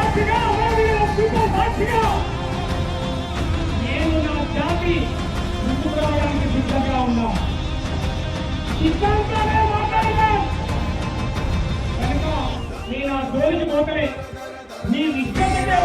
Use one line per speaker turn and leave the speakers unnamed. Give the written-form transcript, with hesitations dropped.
సాక్షిగా సాక్షిగా నేను నా జాతి ముందుకు రావడానికి సిద్ధంగా ఉన్నా. సిద్ధాంతాలే మాట్లాడతాం కనుక నేను ఆ జోలికి పోతలే. నీ విజ్ఞతకే